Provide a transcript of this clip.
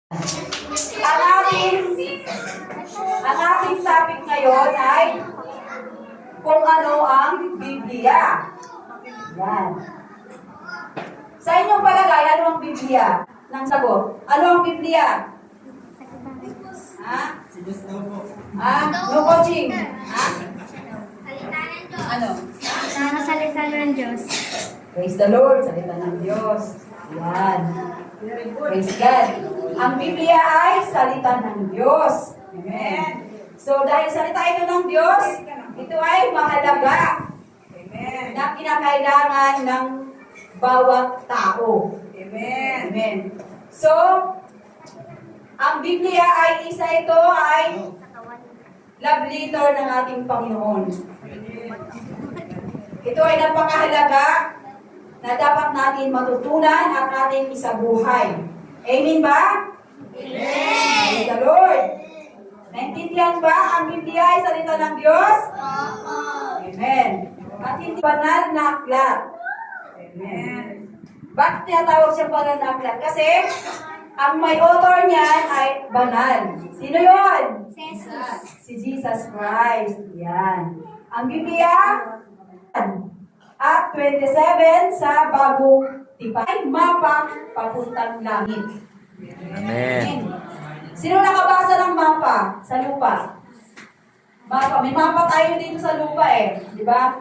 Ang ating topic ngayon ay kung ano ang Biblia. Yan. Sa inyong palagay, ano ang Biblia? Nang sagot. Ano ang Biblia? Ha? No coaching. Ha? Ano? Mga salita ng Diyos. Praise the Lord. Salita ng Diyos. Yan. Praise God. Ang Biblia ay salita ng Diyos. Amen. So, dahil salita ito ng Diyos, ito ay mahalaga. Amen. Na kinakailangan ng bawat tao. Amen. Amen. So, ang Biblia ay isa ito ay love letter ng ating Panginoon. Ito ay napakahalaga na dapat natin matutunan at ating isabuhay. Amen ba? Amen. Praise the Lord. Naintindihan ba ang Biblia ay salita ng Diyos? Amen. At hindi banal na aklat. Amen. Bakit tinatawag siya banal na aklat? Kasi ang may author niyan ay banal. Sino yun? Jesus. Si Jesus Christ. Yan. Ang Biblia at 27 sa bagong tipay, mapa papuntang langit. Amen. Sino nakabasa ng mapa sa lupa? Mapa. May mapa tayo dito sa lupa eh. Di ba?